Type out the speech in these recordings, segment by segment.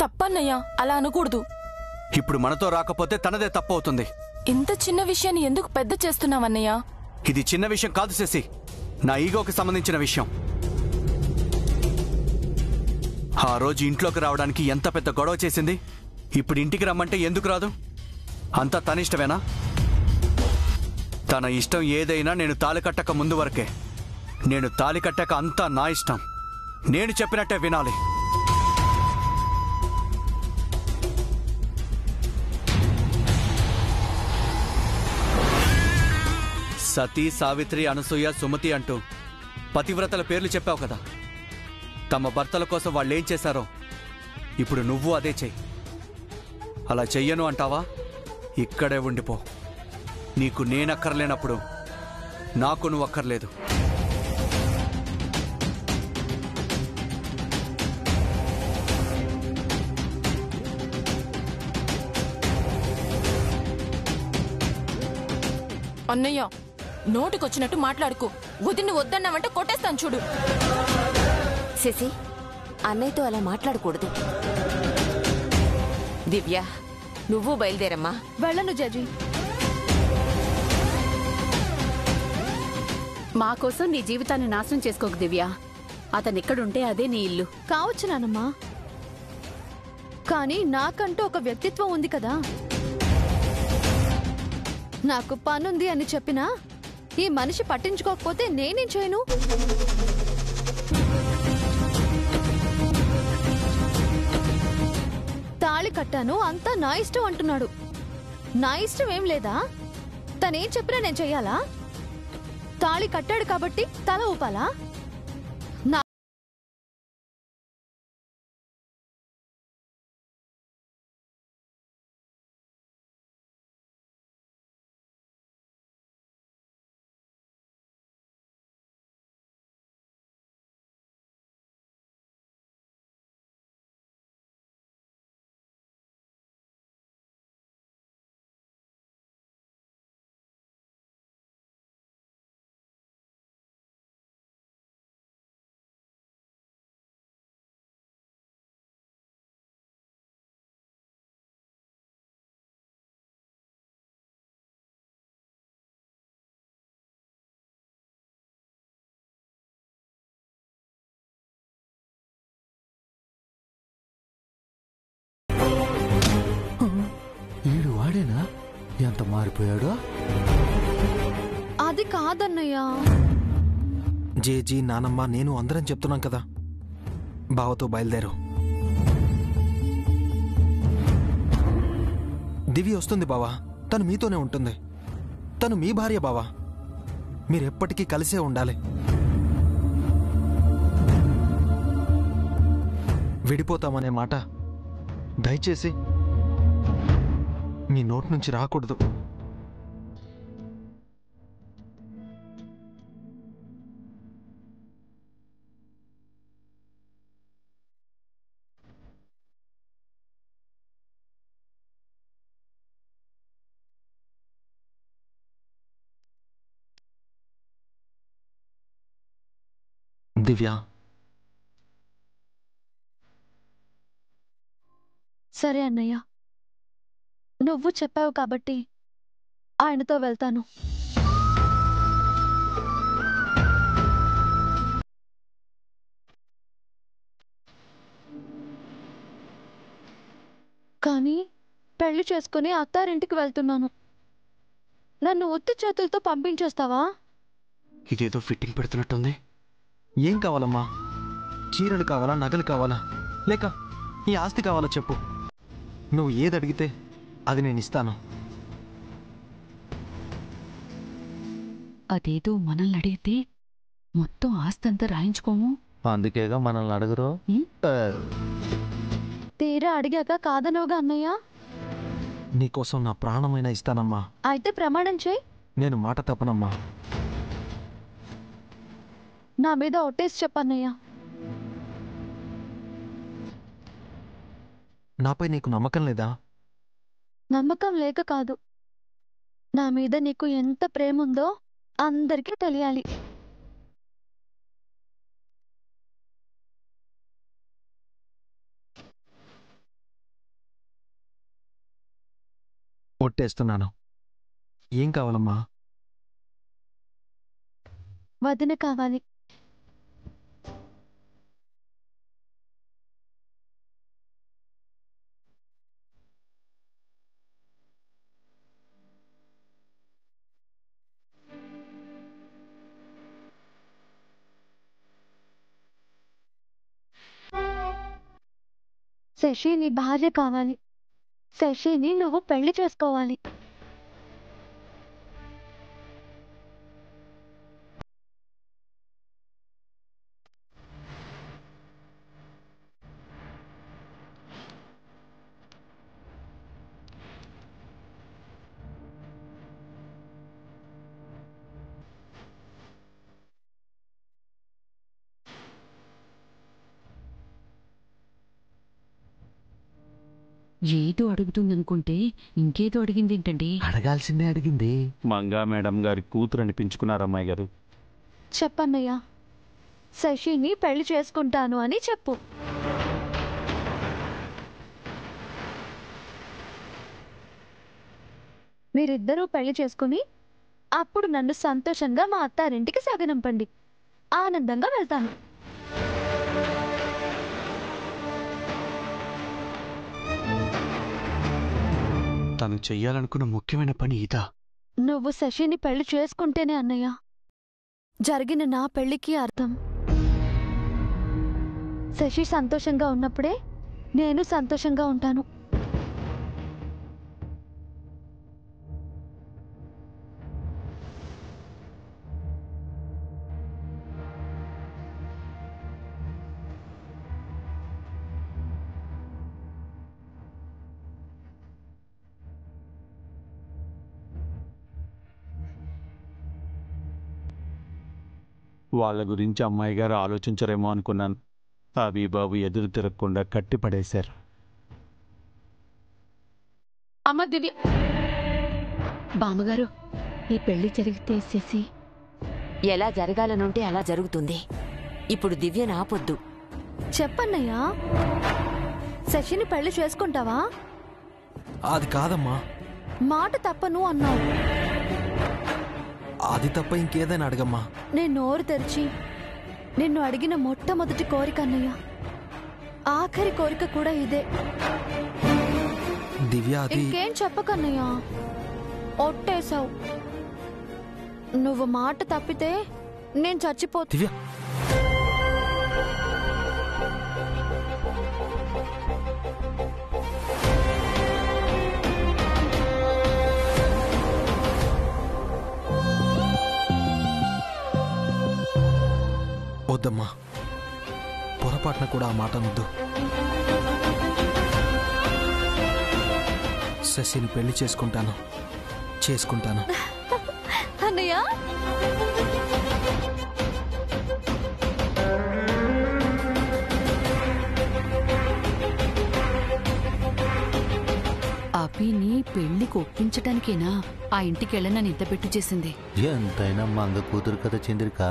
తప్పన్నయ్యా, అలా అనకూడదు. ఇప్పుడు మనతో రాకపోతే తనదే తప్పవుతుంది. ఇంత చిన్న విషయాన్ని ఎందుకు పెద్ద చేస్తున్నావన్నయ్యా? ఇది చిన్న విషయం కాదు శశి, నా ఈగోకి సంబంధించిన విషయం. ఆ రోజు ఇంట్లోకి రావడానికి ఎంత పెద్ద గొడవ చేసింది. ఇప్పుడు ఇంటికి రమ్మంటే ఎందుకు రాదు? అంతా తన ఇష్టమేనా? తన ఇష్టం ఏదైనా నేను తాళి కట్టక ముందు వరకే. నేను తాళి కట్టాక అంతా నా ఇష్టం. నేను చెప్పినట్టే వినాలి. సతీ, సావిత్రి, అనసూయ, సుమతి అంటూ పతివ్రతల పేర్లు చెప్పావు కదా. తమ భర్తల కోసం వాళ్ళేం చేశారో ఇప్పుడు నువ్వు అదే చెయ్యి. అలా చెయ్యను అంటావా? ఇక్కడే ఉండిపో. నీకు నేనక్కర్లేనప్పుడు నాకు నువ్వు అక్కర్లేదు. అన్నయ్య, నోటికొచ్చినట్టు మాట్లాడుకో. వదిన్ని వద్దన్నావంటే కొట్టేస్తాను చూడు. శశి, అన్నయ్యతో అలా మాట్లాడకూడదు. దివ్య, నువ్వు బయలుదేరమ్మా. వెళ్ళను జడ్జి. మా కోసం నీ జీవితాన్ని నాశనం చేసుకోకు దివ్య. అతనిక్కడుంటే అదే నీ ఇల్లు. కావచ్చు నానమ్మా, కానీ నాకంటూ ఒక వ్యక్తిత్వం ఉంది కదా. నాకు పనుంది అని చెప్పినా ఈ మనిషి పట్టించుకోకపోతే నేనేం చేయను? తాళి కట్టాను, అంతా నా ఇష్టం అంటున్నాడు. నా ఇష్టం ఏం లేదా? తనేం చెప్పినా నేను చెయ్యాలా? తాళి కట్టాడు కాబట్టి తల ఊపాలా? వీడు వాడేనా? ఎంత మారిపోయాడో. అది కాదన్నయ్యా. జేజీ, నానమ్మ, నేను అందరం చెప్తున్నాం కదా, బావతో బయలుదేరు. దివ్య వస్తుంది బావా. తను మీతోనే ఉంటుంది. తను మీ భార్య బావా. మీరెప్పటికీ కలిసే ఉండాలి. విడిపోతామనే మాట దయచేసి మీ నోటి నుంచి రాకూడదు. దివ్య, సరే అన్నయ్య, నువ్వు చెప్పావు కాబట్టి ఆయనతో వెళ్తాను. కానీ పెళ్లి చేసుకుని అత్తారింటికి వెళ్తున్నాను. నన్ను ఉత్తి చేతులతో పంపించేస్తావా? ఇదేదో ఫిట్టింగ్ పెడుతున్నట్టుంది. ఏం కావాలమ్మా? చీరలు కావాలా, నగలు కావాలా, లేక ఈ ఆస్తి కావాలా చెప్పు. నువ్వు ఏది అడిగితే అది నేను ఇస్తాను. అదేదో మనల్ని అడిగితే మొత్తం ఆస్తంతా రాయించుకోము. అందుకేగా మనల్ని అడగరు. తీరా అడిగాక కాదనవుగా అన్నయ్య. నీకోసం నా ప్రాణమైనా ఇస్తానమ్మా. అయితే ప్రమాణం చేయి. నేను మాట తప్పనమ్మా. నా మీద ఒట్టేసి చెప్పన్నయ్య. నాపై నీకు నమ్మకం లేదా? నమ్మకం లేక కాదు, నా మీద నీకు ఎంత ప్రేమ ఉందో అందరికీ తెలియాలి. ఒట్టేస్తున్నాను. ఏం కావాలమ్మా? వదిన కావాలి. శశి నీ భార్య కావాలి. శశిని నువ్వు పెళ్లి చేసుకోవాలి. ఏదో అడుగుతుందనుకుంటే ఇంకేదో అడిగింది ఏంటండి? అడగాల్సిందే అడిగింది. మంగా మేడం గారి కూతురు అనిపించుకున్నారు అమ్మాయి గారు. చెప్పన్నయ్య, శశిని పెళ్లి చేసుకుంటాను అని చెప్పు. మీరిద్దరూ పెళ్లి చేసుకుని అప్పుడు నన్ను సంతోషంగా మా అత్తారింటికి సాగనంపండి. ఆనందంగా వెళ్తాను. తను చెయ్యాలనుకున్న ముఖ్యమైన పని ఇదా? నువ్వు శశిని పెళ్లి చేసుకుంటేనే అన్నయ్య జరిగిన నా పెళ్లికి అర్థం. శశి సంతోషంగా ఉన్నప్పుడే నేను సంతోషంగా ఉంటాను. వాళ్ళ గురించి అమ్మాయి గారు ఆలోచించరేమో అనుకున్నాను. బాబు ఎదురు తిరగకుండా కట్టి పడేశారు. అమ్మ దివ్య, బామ్మగారు, ఈ పెళ్లి జరిగితే శశి ఎలా జరగాలనుంటే అలా జరుగుతుంది. ఇప్పుడు దివ్యను ఆపొద్దు. చెప్పన్నయ్యా, శశిని పెళ్లి చేసుకుంటావా? అది కాదమ్మా. మాట తప్పను అన్నావు. అది తప్ప ఇంకేదైనా అడగమ్మా. నేను నోరు తెరిచి నిన్ను అడిగిన మొట్టమొదటి కోరిక అన్నయ్య, ఆఖరి కోరిక కూడా ఇదే. దివ్య, అది ఇంకేం చెప్పకన్నయ్యా, ఒట్టేశావు. నువ్వు మాట తప్పితే నేను చచ్చిపోతా. దివ్య, వద్దమ్మా, పొరపాటున కూడా ఆ మాట అనొద్దు. శశిని పెళ్లి చేసుకుంటాను. అన్నయ్య, అభిని పెళ్లికి ఒప్పించటానికేనా ఆ ఇంటికి వెళ్ళనని ఇంత పెట్టు చేసింది? ఎంతైనా మంగ కూతురు కదా చంద్రిక.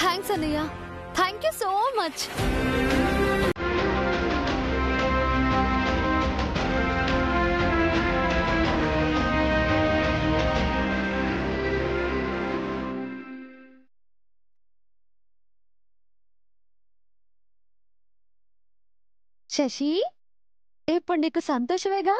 థ్యాంక్స్ అన్నయ్య, thank you so much. Shashi, ఇప్పుడు నీకు సంతోషమేగా?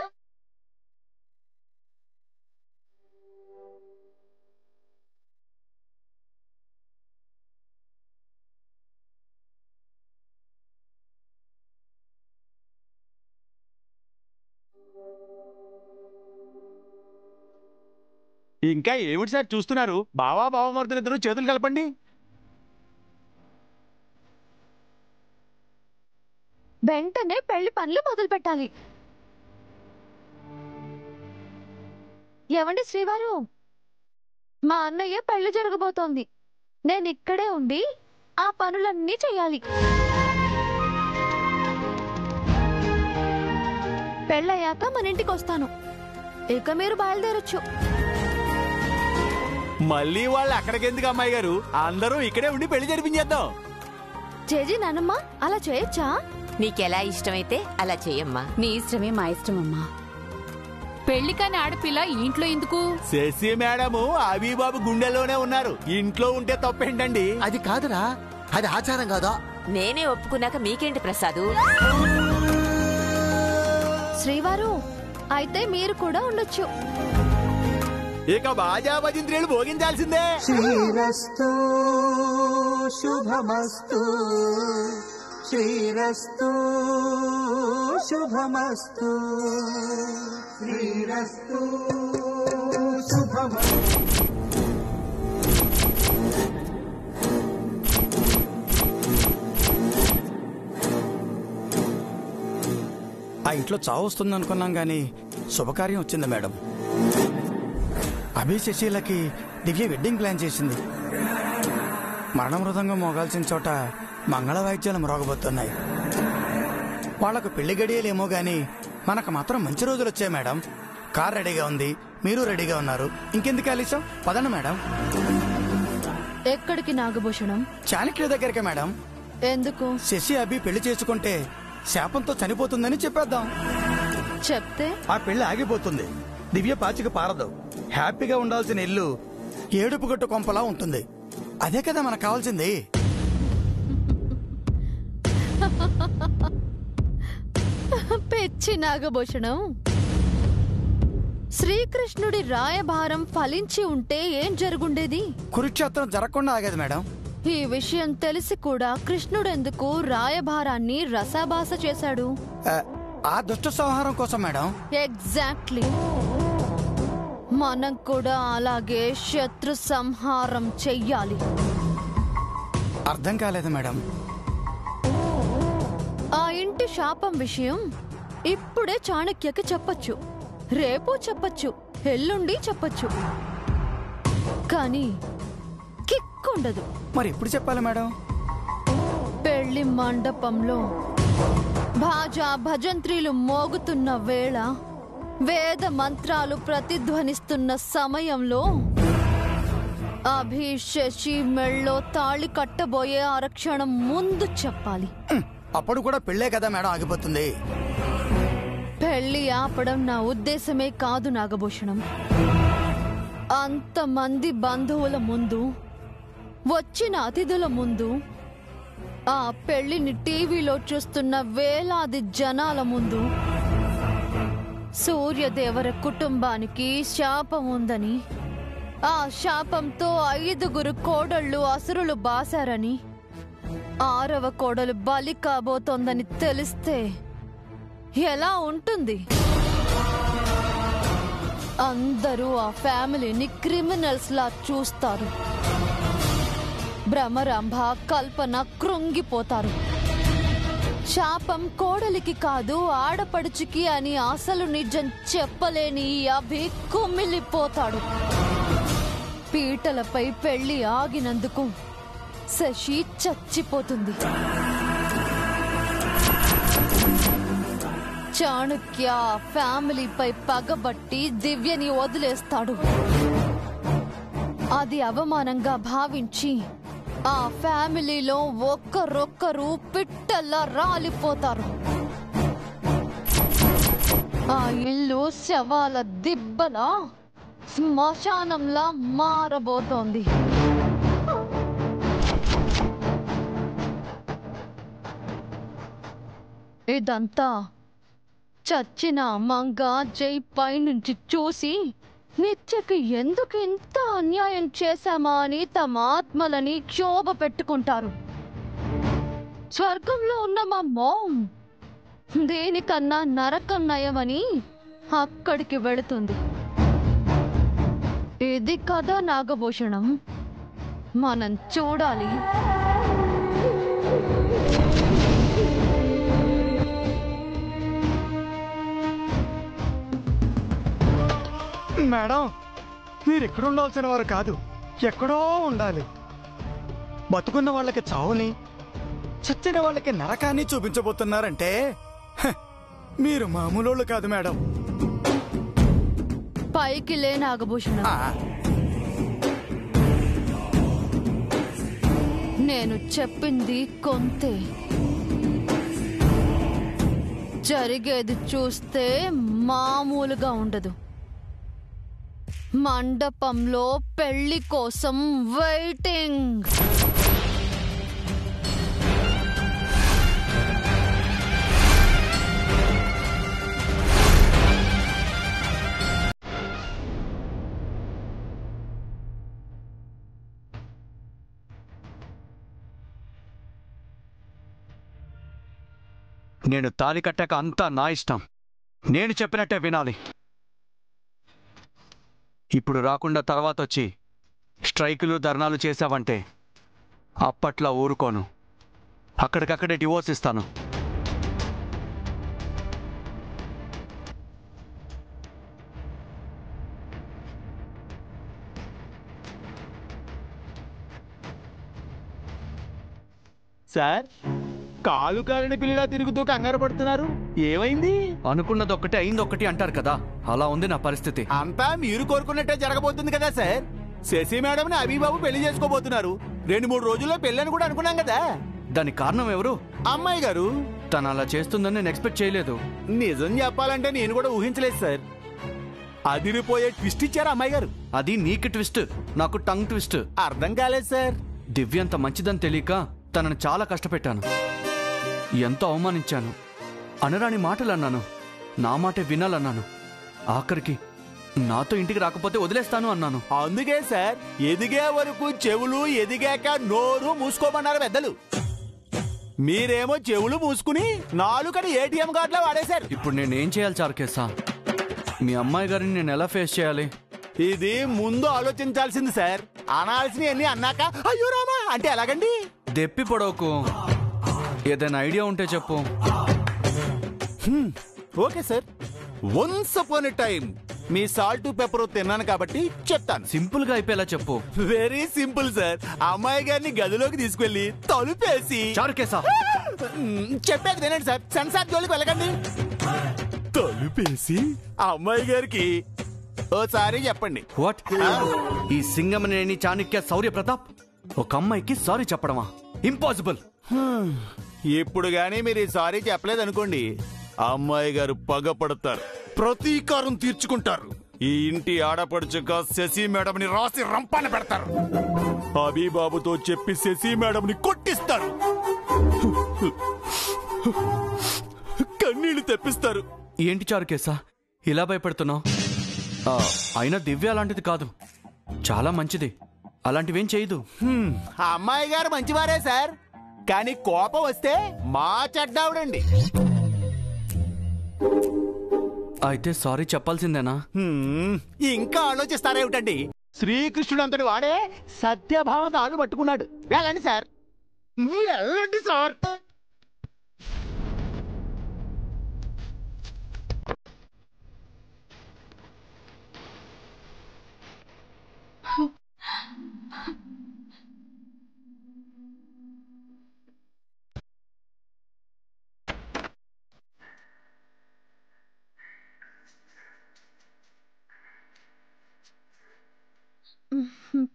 ఇంకా ఏమిటి సార్ చూస్తున్నారు? బావమరుదులిద్దరూ చేతులు కలపండి. వెంటనే పెళ్లి పనులు మొదలు పెట్టాలి. ఏమండి శ్రీవారు, మా అన్నయ్య పెళ్లి జరగబోతోంది. నేను ఇక్కడే ఉండి ఆ పనులన్నీ చెయ్యాలి. పెళ్ళయ్యాక మన ఇంటికి వస్తాను. ఇక మీరు బయలుదేరొచ్చు. మళ్ళీ వాళ్ళు అక్కడికెందుకు అమ్మాయి గారు? అందరూ ఇక్కడే ఉండి పెళ్లి జరిపించేద్దాం. జేజీ నానమ్మ అలా చేయొచ్చా? నీకెలా ఇష్టమైతే అలా చెయ్యమ్మా. నీ ఇష్టమే మా ఇష్టమమ్మా. పెళ్లి కాని ఆడపిల్ల ఇంట్లో ఎందుకు? శశి మేడము అబీబాబు గుండెల్లోనే ఉన్నారు. ఇంట్లో ఉంటే తప్పేంటండి? అది కాదురా, అది ఆచారం కాదా? నేనే ఒప్పుకున్నాక మీకేంటి ప్రసాదు? శ్రీవారు అయితే మీరు కూడా ఉండొచ్చు. ఇక బాజా భజింద్రియులు భోగించాల్సిందే. శ్రీరస్తు శుభమస్తు, శ్రీరస్తు శుభమస్తు, శ్రీరస్తు శుభమస్తు. ఆ ఇంట్లో చావు వస్తుంది అనుకున్నాం గాని శుభకార్యం వచ్చింది మేడం. అభి శశీలకి దివ్య వెడ్డింగ్ ప్లాన్ చేసింది. మరణ మృదంగం మోగాల్సిన చోట మంగళ వాయిద్యాలు మ్రోగబోతున్నాయి. వాళ్లకు పెళ్లి గడియలేమో గాని మనకు మాత్రం మంచి రోజులు వచ్చాయి మేడం. కార్ రెడీగా ఉంది, మీరు రెడీగా ఉన్నారు. ఇంకెందుకు ఆలస్యం? పదండి మేడం. ఎక్కడికి నాగభూషణం? చాణక్యుల దగ్గరికి మేడం. ఎందుకు? శశి అభి పెళ్లి చేసుకుంటే శాపంతో చనిపోతుందని చెప్పేద్దాం. చెప్తే ఆ పెళ్లి ఆగిపోతుంది. దివ్య పాచిక పారదు. హ్యాపీగా ఉండాల్సిన ఇల్లు ఏడుపు గట్టు కొంపలా ఉంటుంది. అదే కదా మనకు కావాల్సింది. పెచ్చి నాగభూషణం. శ్రీకృష్ణుడి రాయభారం ఫలించి ఉంటే ఏం జరుగుండేది? కురుక్షేత్రం జరగకుండా ఆగేది మేడం. ఈ విషయం తెలిసి కూడా కృష్ణుడెందుకు రాయభారాన్ని రసాభాస చేశాడు? ఆ దుష్ట సంహారం కోసం మేడం. ఎగ్జాక్ట్లీ. మనం కూడా అలాగే శత్రు సంహారం చెయ్యాలి. అర్థం కాలేదు మేడం. ఆ ఇంటి శాపం విషయం ఇప్పుడే చాణక్యకి చెప్పొచ్చు, రేపు చెప్పొచ్చు, ఎల్లుండి చెప్పొచ్చు. కానీ కిక్కుండదు. మరి ఎప్పుడు చెప్పాలి మేడం? పెళ్లి మండపంలో భాజా భజంత్రీలు మోగుతున్న వేళ, వేద మంత్రాలు ప్రతిధ్వనిస్తున్న సమయంలో, అభి శశి మెళ్ళో తాళి కట్టబోయే అరక్షణం ముందు చెప్పాలి. అప్పుడు కూడా పెళ్లే కదా మేడం ఆగిపోతుంది. పెళ్లి ఆపడం నా ఉద్దేశమే కాదు నాగభూషణం. అంతమంది బంధువుల ముందు, వచ్చిన అతిథుల ముందు, ఆ పెళ్లిని టీవీలో చూస్తున్న వేలాది జనాల ముందు, సూర్యదేవర కుటుంబానికి శాపం ఉందని, ఆ శాపంతో 5 కోడళ్లు అసురులు బాసారని, 6వ కోడలు బలి కాబోతోందని తెలిస్తే ఎలా ఉంటుంది? అందరూ ఆ ఫ్యామిలీని క్రిమినల్స్ లా చూస్తారు. భ్రమరంభ, కల్పన కృంగిపోతారు. శాపం కోడలికి కాదు ఆడపడుచుకి అని అసలు నిజం చెప్పలేని ఈ అభి కుమిలిపోతాడు. పీటలపై పెళ్లి ఆగినందుకు శశి చచ్చిపోతుంది. చాణక్య ఫ్యామిలీపై పగబట్టి దివ్యని వదిలేస్తాడు. అది అవమానంగా భావించి ఆ ఫ్యామిలీలో ఒక్కరొక్కరు పిట్టల్లా రాలిపోతారు. ఆ ఇల్లు శవాల దిబ్బలా, శ్మశానంలా మారబోతోంది. ఇదంతా చచ్చిన మంగ జై పై నుంచి చూసి నిత్యకి ఎందుకు ఇంత అన్యాయం చేశామా అని తమ ఆత్మలని క్షోభ పెట్టుకుంటారు. స్వర్గంలో ఉన్న మా మామ్ దేనికన్నా నరకం నయమని అక్కడికి వెళుతుంది. ఇది కదా నాగభూషణం, మనం చూడాలి. మేడం, మీరు ఎక్కడ ఉండాల్సిన వారు కాదు, ఎక్కడో ఉండాలి. బతుకున్న వాళ్ళకి చావుని, చచ్చిన వాళ్ళకి నరకాన్ని చూపించబోతున్నారంటే మీరు మామూలు కాదు మేడం. పైకి లే నాగభూషణ. నేను చెప్పింది కొంతే, జరిగేది చూస్తే మామూలుగా ఉండదు. మండపంలో పెళ్లి కోసం వెయిటింగ్. నేను తాళి కట్టాక అంతా నా ఇష్టం, నేను చెప్పినట్టే వినాలి. ఇప్పుడు రాకుండా తర్వాత వచ్చి స్ట్రైకులు ధర్నాలు చేశావంటే అప్పట్లో ఊరుకోను, అక్కడికక్కడే డివోర్స్ ఇస్తాను. సార్, కాలు కాలిన పిల్లలా తిరుగుతూ కంగారు పడుతున్నారు, ఏమైంది? అనుకున్నది ఒక్కటి అయింది ఒక్కటి అంటారు కదా, అలా ఉంది నా పరిస్థితి. అంతా మీరు కోరుకున్నట్టే జరగబోతుంది కదా సార్. శశి మేడంని అభిబాబు పెళ్లి చేసుకోబోతున్నారు. 2-3 రోజుల్లో పెళ్ళని కూడా అనుకున్నాం కదా. దానికి కారణం ఎవరు? అమ్మాయి గారు. తను అలా చేస్తుందని నేను ఎక్స్పెక్ట్ చేయలేదు. నిజం చెప్పాలంటే నేను కూడా ఊహించలేదు సార్. అదిరిపోయే ట్విస్ట్ ఇచ్చారు అమ్మాయి గారు. అది నీకు ట్విస్ట్, నాకు టంగ్ ట్విస్ట్. అర్థం కాలేదు సార్. దివ్య అంత మంచిదని తెలియక తనను చాలా కష్టపెట్టాను, ఎంతో అవమానించాను, అనరాని మాటలు అన్నాను, నా మాటే వినాలన్నాను, ఆఖరికి నాతో ఇంటికి రాకపోతే వదిలేస్తాను అన్నాను. అందుకే సార్ ఎదిగే వరకు చెవులు, ఎదిగాక నోరు మూసుకోమన్నారు పెద్దలు. మీరేమో చెవులు మూసుకుని నాలుకని ఏటీఎం కార్డులో వాడేశారు. ఇప్పుడు నేనేం చేయాలి చారుకేశా? మీ అమ్మాయి గారిని నేను ఎలా ఫేస్ చేయాలి? ఇది ముందు ఆలోచించాల్సింది సార్. అనాల్సినవన్నీ అన్నాక అయ్యో రామా అంటే ఎలాగండి? దెప్పి పొడవకు, ఏదైనా ఐడియా ఉంటే చెప్పు. Okay sir. Once upon a time me salt pepper తిన్నాను కాబట్టి చెప్తాను. సింపుల్ గా అయిపోయేలా చెప్పు. Very simple sir. అమ్మాయి గారిని గదిలోకి తీసుకెళ్లి తలుపేసి చారుకేశా చెప్పేది వినండి సార్. సెన్సార్ జోలికి వెళ్ళకండి. తలుపేసి అమ్మాయి గారికి ఓసారి చెప్పండి. వాట్? ఈ సింగమనేని చాణక్య శౌర్య ప్రతాప్ ఒక అమ్మాయికి సారీ చెప్పడమా? ఇంపాసిబుల్. ఇప్పుడు గానీ మీరు సారీ చెప్పలేదనుకోండి, అమ్మాయి గారు పగపడతారు, ప్రతీకారం తీర్చుకుంటారు. ఈ ఇంటి ఆడపడుచుగా శశి మేడంని రాసి రంపాన పెడతారు. అభిబాబుతో చెప్పి శశి మేడంని కొట్టిస్తారు, కన్నీళ్లు తెప్పిస్తారు. ఏంటి చారుకేశా ఇలా భయపడుతున్నావు? అయినా దివ్య అలాంటిది కాదు, చాలా మంచిది, అలాంటివేం చేయదు. అమ్మాయి గారు మంచివారే సార్, కానీ కోపం వస్తే మా చెడ్డావిడండి. అయితే సారీ చెప్పాల్సిందేనా? ఇంకా ఆలోచిస్తారేమిటండి? శ్రీకృష్ణుడు అంతటి వాడే సత్యభామ తాను పట్టుకున్నాడు. వెళ్ళండి సార్, వెళ్ళండి సార్.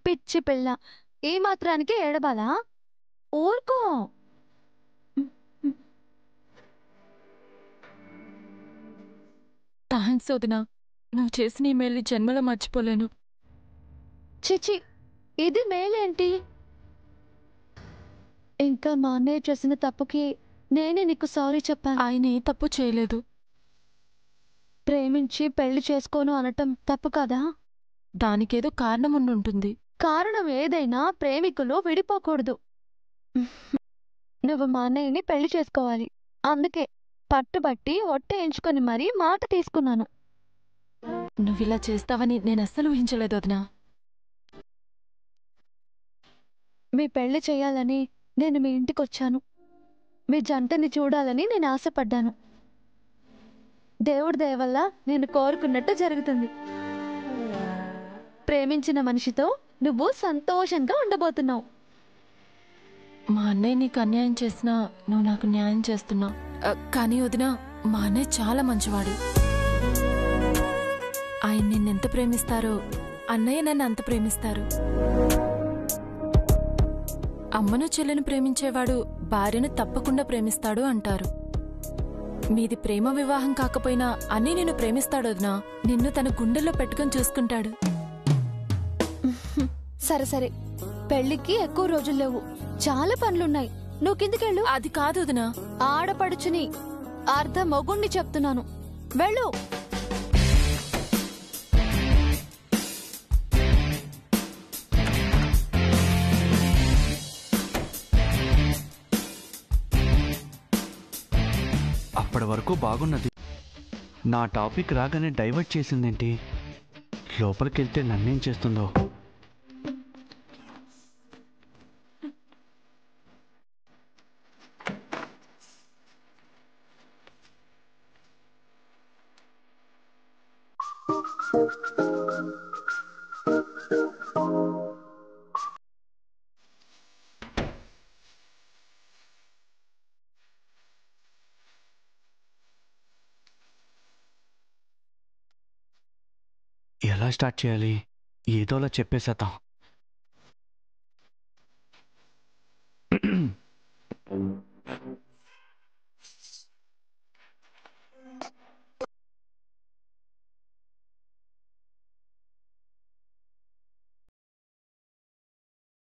పిచ్చి పిల్ల, ఏ మాత్రానికి ఏడబాలా? ఊరుకో. థ్యాంక్స్ వదినా, నువ్వు చేసిన ఈ మేలు జన్మలో మర్చిపోలేను. చిచి, ఇది మేలేంటి? ఇంకా మా అన్నయ్య చేసిన తప్పుకి నేనే నీకు సారీ చెప్పాను. ఆయన ఏ తప్పు చేయలేదు. ప్రేమించి పెళ్లి చేసుకోను అనటం తప్పు కదా? దానికేదో కారణం ఉండుంటుంది. కారణం ఏదైనా ప్రేమికులు విడిపోకూడదు. నువ్వు మా అన్నయ్యని పెళ్లి చేసుకోవాలి, అందుకే పట్టుబట్టి ఒట్టేయించుకొని మరీ మాట తీసుకున్నాను. నువ్విలా చేస్తావని నేను అస్సలు ఊహించలేదు వదినా. మీ పెళ్లి చేయాలని నేను మీ ఇంటికొచ్చాను. మీ జంటని చూడాలని నేను ఆశపడ్డాను. దేవుడి దయ వల్ల నేను కోరుకున్నట్టు జరుగుతుంది. ప్రేమించిన మనిషితో నువ్వు సంతోషంగా ఉండబోతున్నావు. మా అన్నయ్య నీకు అన్యాయం చేసినా నువ్వు నాకు న్యాయం చేస్తున్నావు. కానీ వదినా, మా అన్నయ్య చాలా మంచివాడు. ఆయన నిన్నెంత ప్రేమిస్తారో అన్నయ్య నన్ను అంత ప్రేమిస్తారు. అమ్మను చెల్లెను ప్రేమించేవాడు భార్యను తప్పకుండా ప్రేమిస్తాడు అంటారు. మీది ప్రేమ వివాహం కాకపోయినా అన్నీ నిన్ను ప్రేమిస్తాడు వదినా. నిన్ను తన గుండెల్లో పెట్టుకుని చూసుకుంటాడు. సరే సరే, పెళ్లికి ఎక్కువ రోజులు లేవు, చాలా పనులున్నాయి. నువ్వు కిందికెళ్ళు. అది కాదు వదినా. ఆడపడుచుని అర్ధ మొగుణ్ణి చెప్తున్నాను, వెళ్ళు. అప్పటి వరకు బాగున్నది. నా టాపిక్ రాగానే డైవర్ట్ చేసిందేంటి? లోపలికెళ్తే నన్నేం చేస్తుందో. ఎలా స్టార్ట్ చేయాలి? ఏదోలా చెప్పేసేద్దాం.